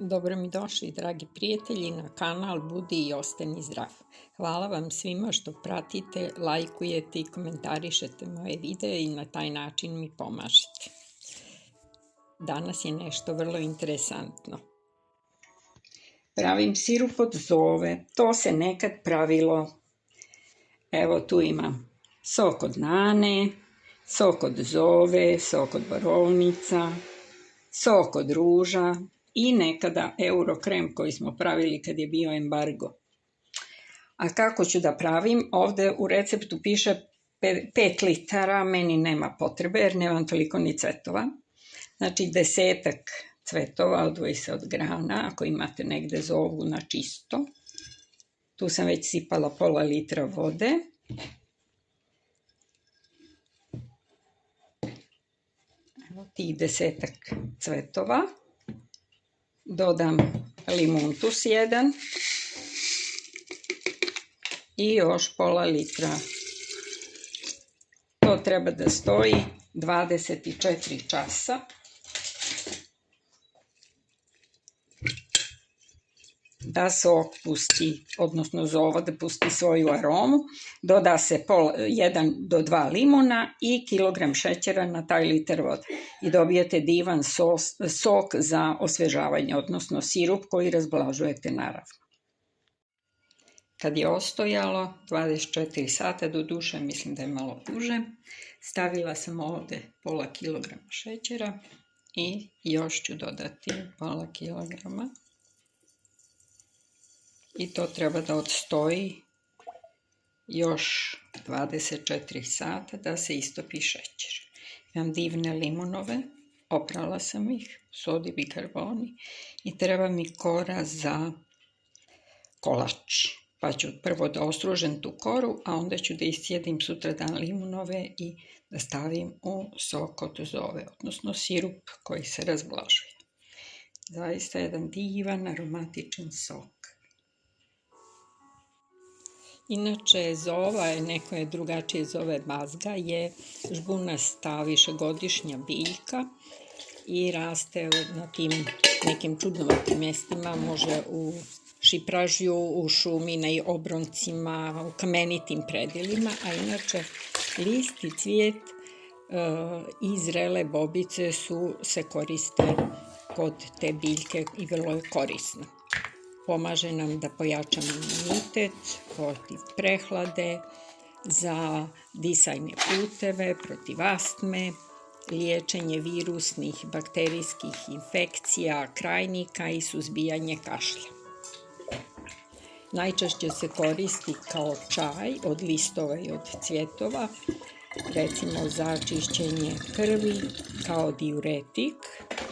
Dobro mi došli, dragi prijatelji, na kanal Budi i ostani zdrav. Hvala vam svima što pratite, lajkujete i komentarišete moje videe i na taj način mi pomažete. Danas je nešto vrlo interesantno. Pravim sirup od zove. To se nekad pravilo. Evo tu imam sok od nane, sok od zove, sok od borovnica, sok od ruža i nekada eurokrem koji smo pravili kad je bio embargo. A kako ću da pravim? Ovde u receptu piše 5 litara, meni nema potrebe jer nemam toliko ni cvetova. Znači 10 cvetova odvoji se od grana, ako imate negde zovu na čisto. Tu sam već sipala pola litra vode. Evo tih 10 cvetova. Dodam limuntus jedan i još pola litra. To treba da stoji 24 časa. Da sok pusti, odnosno zova da pusti svoju aromu. Doda se 1 do 2 limuna i kilogram šećera na taj litar vode. I dobijete divan sok za osvežavanje, odnosno sirup koji razblažujete naravno. Kad je ostojalo 24 sata, do duše mislim da je malo duže, stavila sam ovde pola kilograma šećera i još ću dodati pola kilograma. I to treba da odstoji još 24 sata da se istopi šećer. Imam divne limunove, oprala sam ih, sodi, bikarboni i treba mi kora za kolač. Pa ću prvo da ostružem tu koru, a onda ću da iscijedim sutradan limunove i da stavim u sok od zove, odnosno sirup koji se razblažuje. Zaista jedan divan aromatičan sok. Inače, zova, neko je drugačije zove bazga, je žbunasta višegodišnja biljka i raste na tim nekim čudnovatim mjestima, može u šipražju, u šumi, na obroncima, u kamenitim predelima, a inače list i cvijet i zrele bobice se koriste kod te biljke i vrlo je korisna. Pomaže nam da pojačamo imunitet, protiv prehlade, za disajne puteve, protiv astme, liječenje virusnih, bakterijskih infekcija, krajnika i suzbijanje kašlja. Najčešće se koristi kao čaj od listova i od cvjetova, recimo za čišćenje krvi, kao diuretik,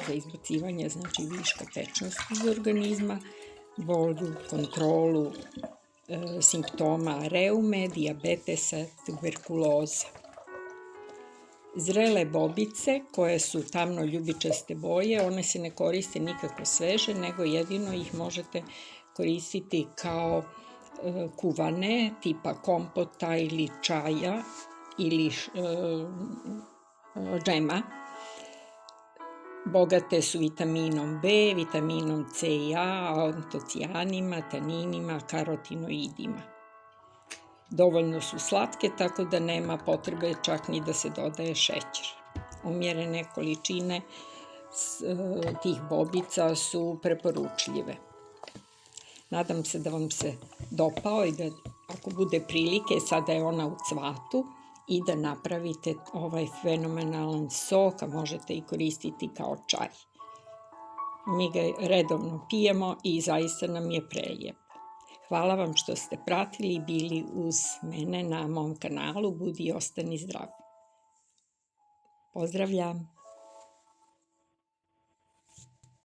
za izbacivanje znači viška tečnosti iz organizma, bolju, kontrolu simptoma reume, dijabetesa, tuberkuloze. Zrele bobice koje su tamno ljubičaste boje, one se ne koriste nikako sveže, nego jedino ih možete koristiti kao kuvane, tipa kompota ili čaja ili džema. Bogate su vitaminom B, vitaminom C i A, antocijanima, taninima, karotinoidima. Dovoljno su slatke, tako da nema potrebe čak ni da se dodaje šećer. Umjerene količine tih bobica su preporučljive. Nadam se da vam se dopao i da ako bude prilike, sada je ona u cvatu, i da napravite ovaj fenomenalan sok, a možete i koristiti kao čaj. Mi ga redovno pijemo i zaista nam je prelijep. Hvala vam što ste pratili i bili uz mene na mom kanalu Budi i ostani zdrav. Pozdravljam!